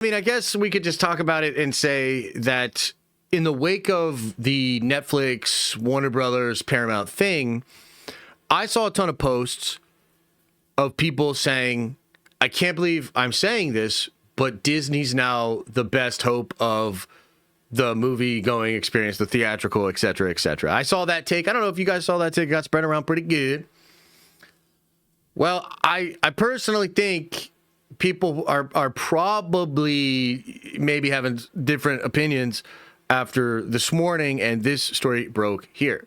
I mean, I guess we could just talk about it and say that in the wake of the Netflix, Warner Brothers, Paramount thing, I saw a ton of posts of people saying, I can't believe I'm saying this, but Disney's now the best hope of the movie going experience, the theatrical, et cetera, et cetera. I saw that take. I don't know if you guys saw that take. It got spread around pretty good. Well, I personally think people are probably maybe having different opinions after this morning, and this story broke here.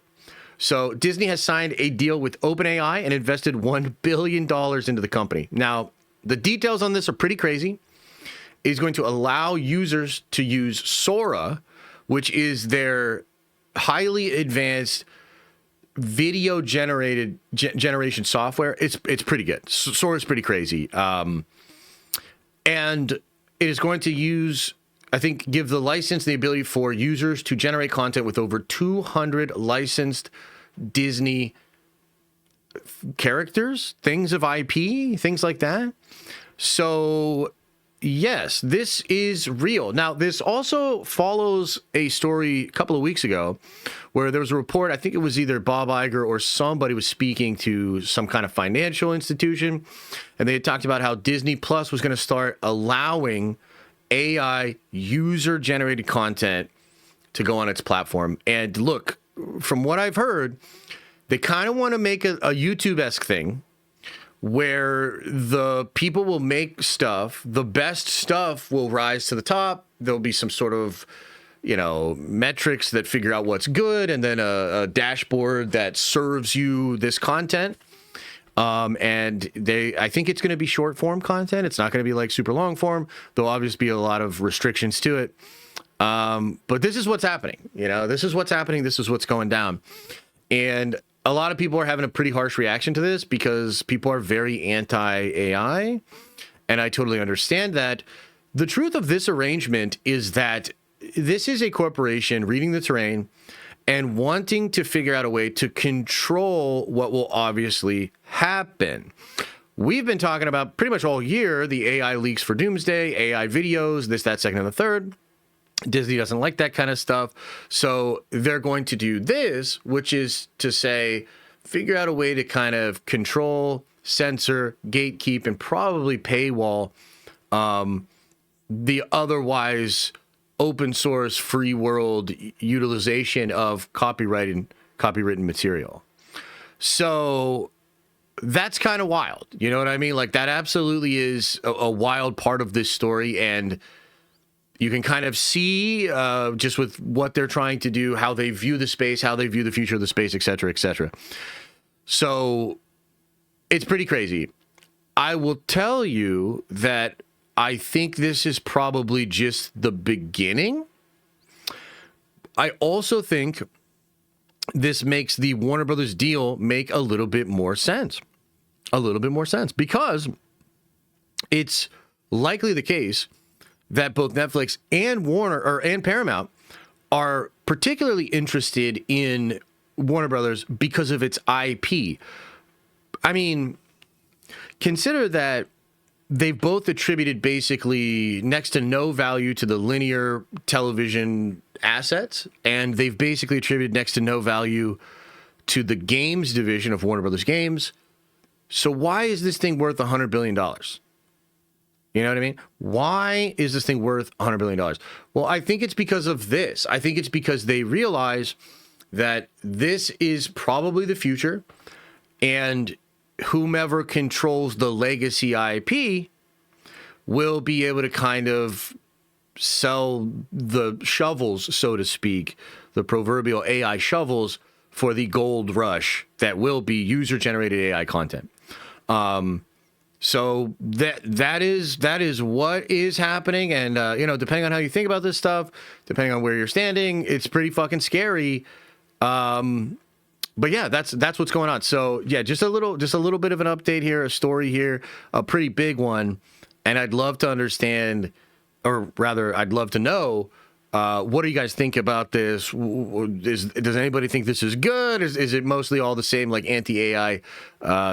So Disney has signed a deal with OpenAI and invested $1 billion into the company. Now, the details on this are pretty crazy. It's going to allow users to use Sora, which is their highly advanced video generation software. It's pretty good. Sora is pretty crazy. And it is going to give the license the ability for users to generate content with over 200 licensed Disney characters, things of IP, things like that. So, yes, this is real. Now, this also follows a story a couple of weeks ago where there was a report, I think it was either Bob Iger or somebody was speaking to some kind of financial institution, and they had talked about how Disney Plus was going to start allowing AI user-generated content to go on its platform. And look, from what I've heard, they kind of want to make a YouTube-esque thing where the people will make stuff, the best stuff will rise to the top. There'll be some sort of, metrics that figure out what's good, and then a dashboard that serves you this content. And I think it's going to be short form content. It's not going to be like super long form. There'll obviously be a lot of restrictions to it. But this is what's happening. This is what's happening. This is what's going down. And a lot of people are having a pretty harsh reaction to this because people are very anti-AI. And I totally understand that. The truth of this arrangement is that this is a corporation reading the terrain and wanting to figure out a way to control what will obviously happen. We've been talking about pretty much all year the AI leaks for Doomsday, AI videos, this, that, second, and the third. Disney doesn't like that kind of stuff. So they're going to do this, which is to say, figure out a way to kind of control, censor, gatekeep, and probably paywall the otherwise open source free world utilization of copywritten material. So that's kind of wild. You know what I mean? Like, that absolutely is a wild part of this story. And you can kind of see just with what they're trying to do, how they view the space, how they view the future of the space, et cetera, et cetera. So it's pretty crazy. I will tell you that I think this is probably just the beginning. I also think this makes the Warner Brothers deal make a little bit more sense. Because it's likely the case that both Netflix and and Paramount are particularly interested in Warner Brothers because of its IP. I mean, consider that they've both attributed basically next to no value to the linear television assets, and they've basically attributed next to no value to the games division of Warner Brothers Games. So why is this thing worth $100 billion? You know what I mean? Why is this thing worth $100 billion? Well, I think it's because of this. I think it's because they realize that this is probably the future, and whomever controls the legacy IP will be able to kind of sell the shovels, so to speak, the proverbial AI shovels for the gold rush that will be user-generated AI content. So that is what is happening, and depending on how you think about this stuff, depending on where you're standing, it's pretty fucking scary. But yeah, that's what's going on. So yeah, just a little bit of an update here, a story here, a pretty big one, and I'd love to understand, or rather, I'd love to know. What do you guys think about this? Does anybody think this is good? Is it mostly all the same, like anti-AI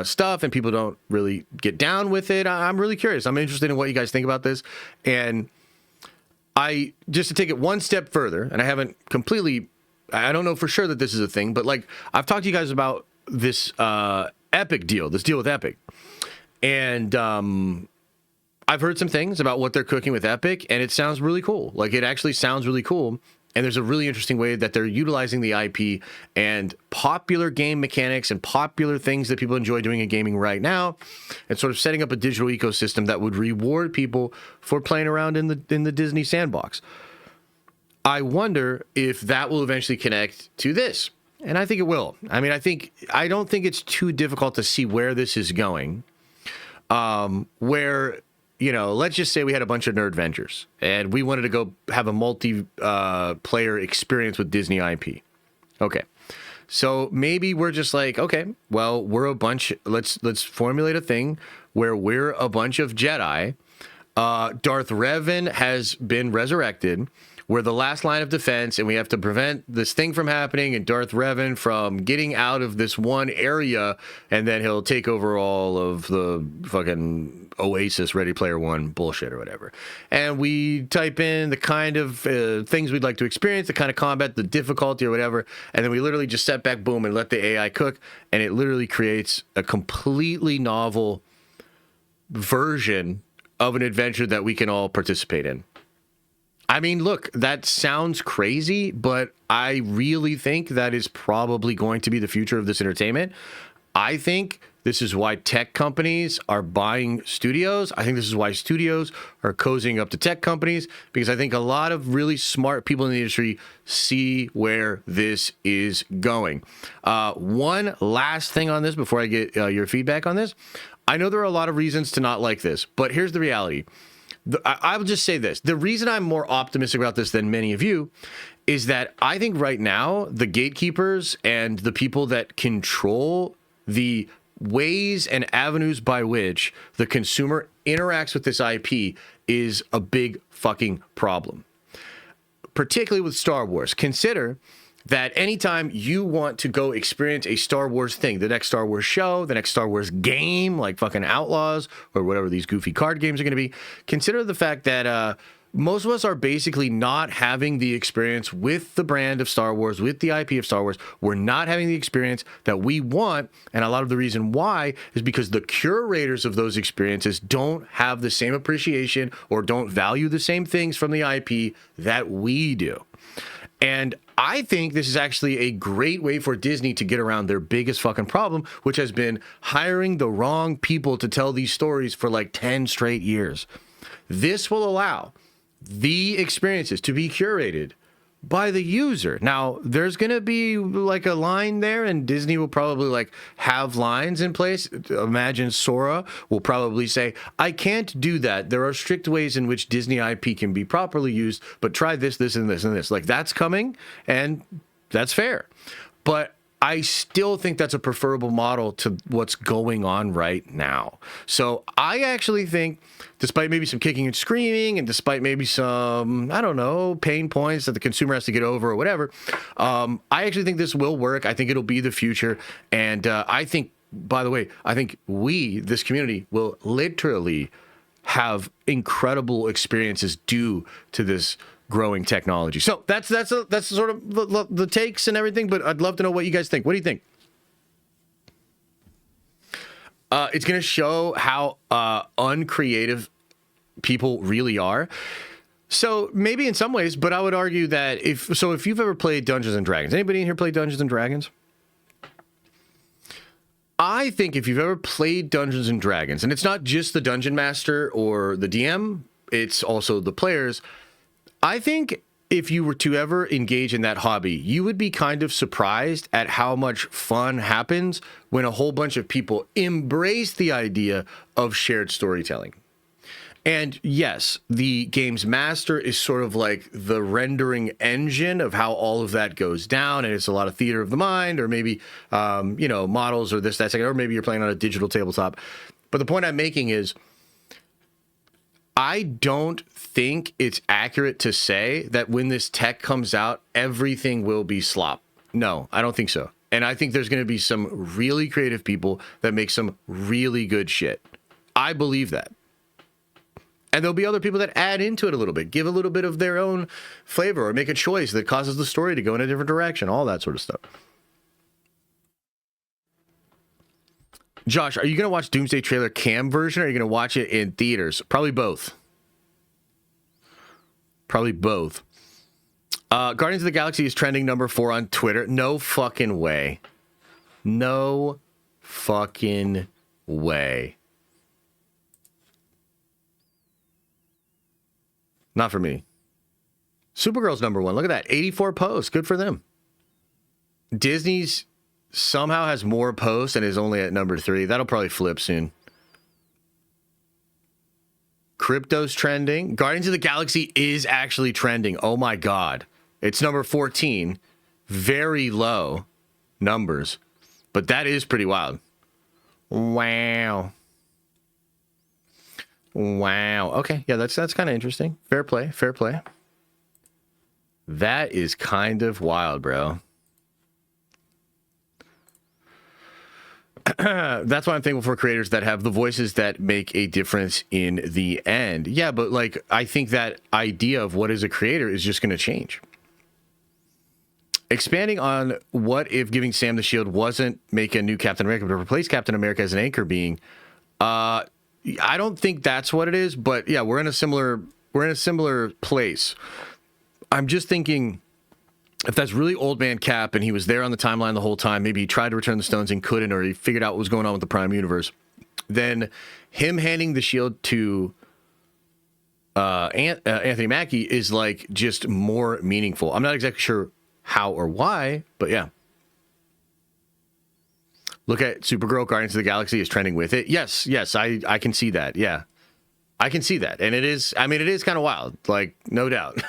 stuff, and people don't really get down with it? I'm really curious. I'm interested in what you guys think about this. And I just to take it one step further, and I haven't completely, I don't know for sure that this is a thing, but like I've talked to you guys about this Epic deal, this deal with Epic, and I've heard some things about what they're cooking with Epic, and it sounds really cool. Like it actually sounds really cool. And there's a really interesting way that they're utilizing the IP and popular game mechanics and popular things that people enjoy doing in gaming right now, and sort of setting up a digital ecosystem that would reward people for playing around in the Disney sandbox. I wonder if that will eventually connect to this, and I think it will. I mean, I don't think it's too difficult to see where this is going. Where, you know, let's just say we had a bunch of nerd ventures and we wanted to go have a multi-player experience with Disney IP. Okay. So maybe we're just like, okay, well, we're a bunch, let's formulate a thing where we're a bunch of Jedi. Darth Revan has been resurrected. We're the last line of defense, and we have to prevent this thing from happening and Darth Revan from getting out of this one area, and then he'll take over all of the fucking Oasis Ready Player One bullshit or whatever. And we type in the kind of things we'd like to experience, the kind of combat, the difficulty or whatever, and then we literally just set back, boom, and let the AI cook, and it literally creates a completely novel version of an adventure that we can all participate in. I mean, look, that sounds crazy, but I really think that is probably going to be the future of this entertainment. I think this is why tech companies are buying studios. I think this is why studios are cozying up to tech companies, because I think a lot of really smart people in the industry see where this is going. One last thing on this before I get your feedback on this. I know there are a lot of reasons to not like this, but here's the reality. I will just say this. The reason I'm more optimistic about this than many of you is that I think right now the gatekeepers and the people that control the ways and avenues by which the consumer interacts with this IP is a big fucking problem. Particularly with Star Wars. Consider that anytime you want to go experience a Star Wars thing, the next Star Wars show, the next Star Wars game, like fucking Outlaws or whatever these goofy card games are going to be, consider the fact that most of us are basically not having the experience with the brand of Star Wars, with the IP of Star Wars. We're not having the experience that we want, and a lot of the reason why is because the curators of those experiences don't have the same appreciation or don't value the same things from the IP that we do. And I think this is actually a great way for Disney to get around their biggest fucking problem, which has been hiring the wrong people to tell these stories for like 10 straight years. This will allow the experiences to be curated by the user. Now, there's going to be like a line there, and Disney will probably like have lines in place. Imagine Sora will probably say, I can't do that. There are strict ways in which Disney IP can be properly used, but try this, this, and this, and this. Like, that's coming, and that's fair. But I still think that's a preferable model to what's going on right now. So I actually think, despite maybe some kicking and screaming and despite maybe some, I don't know, pain points that the consumer has to get over or whatever, I actually think this will work. I think it'll be the future. And I think, by the way, I think we, this community, will literally have incredible experiences due to this growing technology. So that's sort of the takes and everything, but I'd love to know what you guys think. What do you think? It's going to show how uncreative people really are. So maybe in some ways, but I would argue that if you've ever played Dungeons and Dragons, anybody in here play Dungeons and Dragons? I think if you've ever played Dungeons and Dragons, and it's not just the Dungeon Master or the DM, it's also the players. I think if you were to ever engage in that hobby, you would be kind of surprised at how much fun happens when a whole bunch of people embrace the idea of shared storytelling. And yes, the game's master is sort of like the rendering engine of how all of that goes down, and it's a lot of theater of the mind, or maybe, models or this, that, second, or maybe you're playing on a digital tabletop. But the point I'm making is, I don't think it's accurate to say that when this tech comes out, everything will be slop. No, I don't think so. And I think there's going to be some really creative people that make some really good shit. I believe that. And there'll be other people that add into it a little bit, give a little bit of their own flavor, or make a choice that causes the story to go in a different direction, all that sort of stuff. Josh, are you going to watch Doomsday trailer cam version, or are you going to watch it in theaters? Probably both. Probably both. Guardians of the Galaxy is trending number 4 on Twitter. No fucking way. No fucking way. Not for me. Supergirl's number 1. Look at that. 84 posts. Good for them. Disney's somehow has more posts and is only at number 3. That'll probably flip soon. Crypto's trending. Guardians of the Galaxy is actually trending. Oh my God. It's number 14. Very low numbers. But that is pretty wild. Wow. Wow. Okay. Yeah, that's kind of interesting. Fair play. Fair play. That is kind of wild, bro. That's why I'm thankful for creators that have the voices that make a difference in the end. Yeah, but like, I think that idea of what is a creator is just going to change. Expanding on what if giving Sam the shield wasn't make a new Captain America, but replace Captain America as an anchor being, I don't think that's what it is, but yeah, we're in a similar place. I'm just thinking, if that's really old man Cap and he was there on the timeline the whole time, maybe he tried to return the stones and couldn't, or he figured out what was going on with the Prime Universe, then him handing the shield to Anthony Mackie is like just more meaningful. I'm not exactly sure how or why, but yeah. Look at Supergirl. Guardians of the Galaxy is trending with it. Yes, I can see that. Yeah, I can see that. And it is, I mean, it is kind of wild, like, no doubt.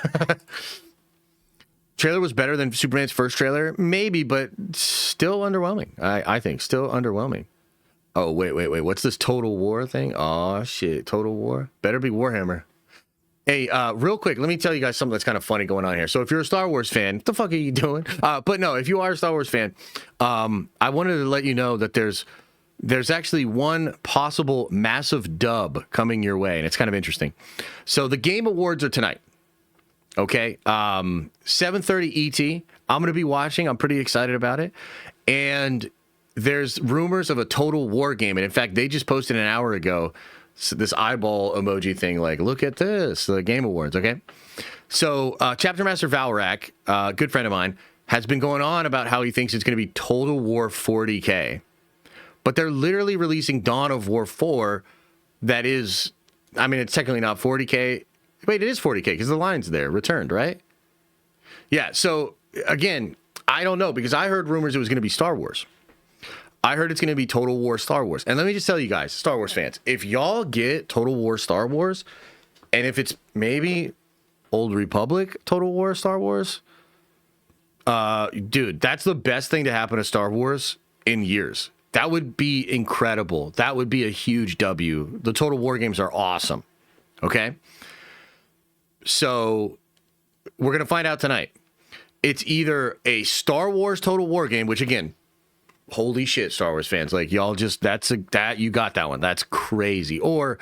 Trailer was better than Superman's first trailer? Maybe, but still underwhelming. I think, still underwhelming. Oh, wait. What's this Total War thing? Oh, shit. Total War? Better be Warhammer. Hey, real quick, let me tell you guys something that's kind of funny going on here. So if you're a Star Wars fan, what the fuck are you doing? But no, if you are a Star Wars fan, I wanted to let you know that there's actually one possible massive dub coming your way, and it's kind of interesting. So the Game Awards are tonight. Okay, 7:30 ET. I'm going to be watching. I'm pretty excited about it. And there's rumors of a Total War game. And in fact, they just posted an hour ago this eyeball emoji thing, like, look at this, the Game Awards, okay? So Chapter Master Valrak, a good friend of mine, has been going on about how he thinks it's going to be Total War 40K. But they're literally releasing Dawn of War 4 that is, I mean, it's technically not 40K. Wait, it is 40K because the line's there, returned, right? Yeah, so again, I don't know, because I heard rumors it was going to be Star Wars. I heard it's going to be Total War Star Wars. And let me just tell you guys, Star Wars fans, if y'all get Total War Star Wars, and if it's maybe Old Republic Total War Star Wars, dude, that's the best thing to happen to Star Wars in years. That would be incredible. That would be a huge W. The Total War games are awesome. Okay? So we're going to find out tonight. It's either a Star Wars Total War game, which again, holy shit, Star Wars fans, like, y'all just, you got that one. That's crazy. Or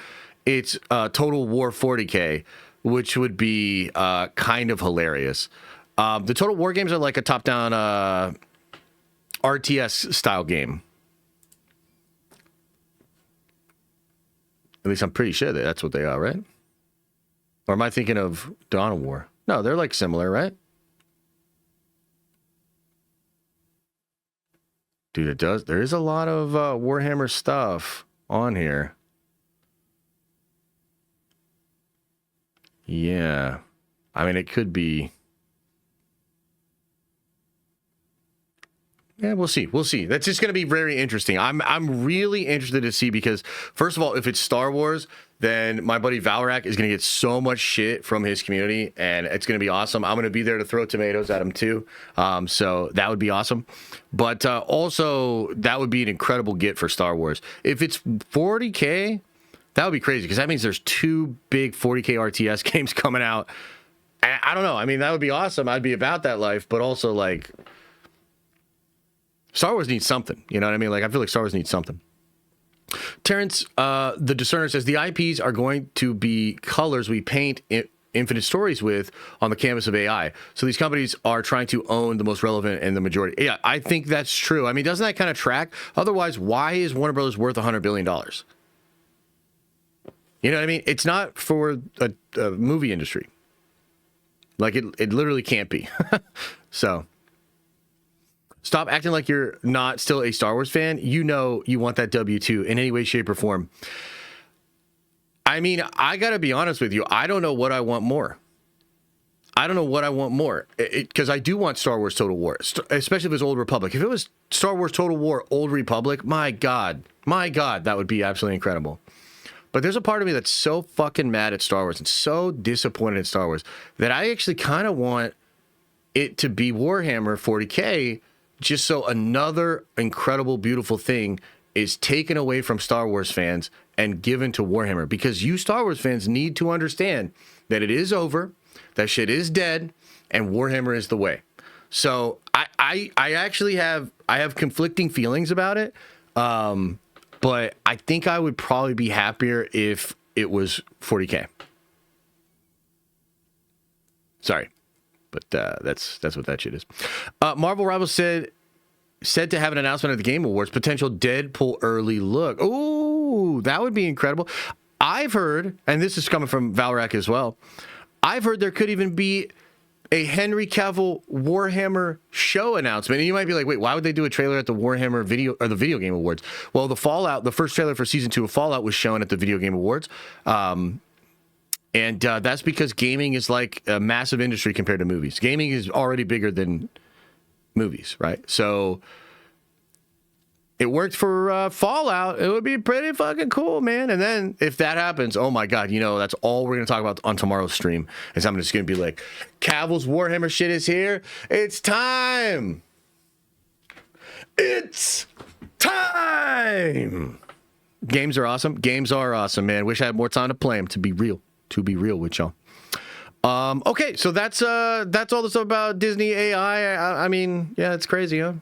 it's Total War 40K, which would be kind of hilarious. The Total War games are like a top-down RTS style game. At least I'm pretty sure that's what they are, right? Or am I thinking of Dawn of War? No, they're like similar, right? Dude, it does. There is a lot of Warhammer stuff on here. Yeah. I mean, it could be. Yeah, we'll see. We'll see. That's just going to be very interesting. I'm really interested to see, because first of all, if it's Star Wars, then my buddy Valrak is going to get so much shit from his community, and it's going to be awesome. I'm going to be there to throw tomatoes at him too. So that would be awesome. But also, that would be an incredible get for Star Wars. If it's 40K, that would be crazy, because that means there's 2 big 40K RTS games coming out. I don't know. I mean, that would be awesome. I'd be about that life, but also, like, Star Wars needs something. You know what I mean? Like, I feel like Star Wars needs something. Terrence, the Discerner says the IPs are going to be colors we paint infinite stories with on the canvas of AI. So these companies are trying to own the most relevant and the majority. Yeah, I think that's true. I mean, doesn't that kind of track? Otherwise, why is Warner Brothers worth $100 billion? You know what I mean? It's not for a movie industry. Like, it literally can't be. So, stop acting like you're not still a Star Wars fan. You know you want that W2 in any way, shape, or form. I mean, I got to be honest with you. I don't know what I want more. I don't know what I want more. Because I do want Star Wars Total War, especially if it's Old Republic. If it was Star Wars Total War Old Republic, my God, that would be absolutely incredible. But there's a part of me that's so fucking mad at Star Wars and so disappointed in Star Wars that I actually kind of want it to be Warhammer 40K, just so another incredible, beautiful thing is taken away from Star Wars fans and given to Warhammer. Because you Star Wars fans need to understand that it is over, that shit is dead, and Warhammer is the way. So I actually have conflicting feelings about it. But I think I would probably be happier if it was 40K. Sorry, but that's what that shit is. Marvel Rivals said to have an announcement at the Game Awards, potential Deadpool early look. Ooh, that would be incredible. I've heard, and this is coming from Valrak as well, I've heard there could even be a Henry Cavill Warhammer show announcement. And you might be like, wait, why would they do a trailer at the Warhammer the Video Game Awards? Well, the first trailer for season 2 of Fallout was shown at the Video Game Awards. And that's because gaming is like a massive industry compared to movies. Gaming is already bigger than movies, right? So it worked for Fallout. It would be pretty fucking cool, man. And then if that happens, oh my God, that's all we're going to talk about on tomorrow's stream. Is I'm just going to be like, Cavill's Warhammer shit is here. It's time. It's time. Games are awesome. Games are awesome, man. Wish I had more time to play them, to be real with y'all. Okay, so that's all the stuff about Disney AI. I mean, yeah, it's crazy, huh?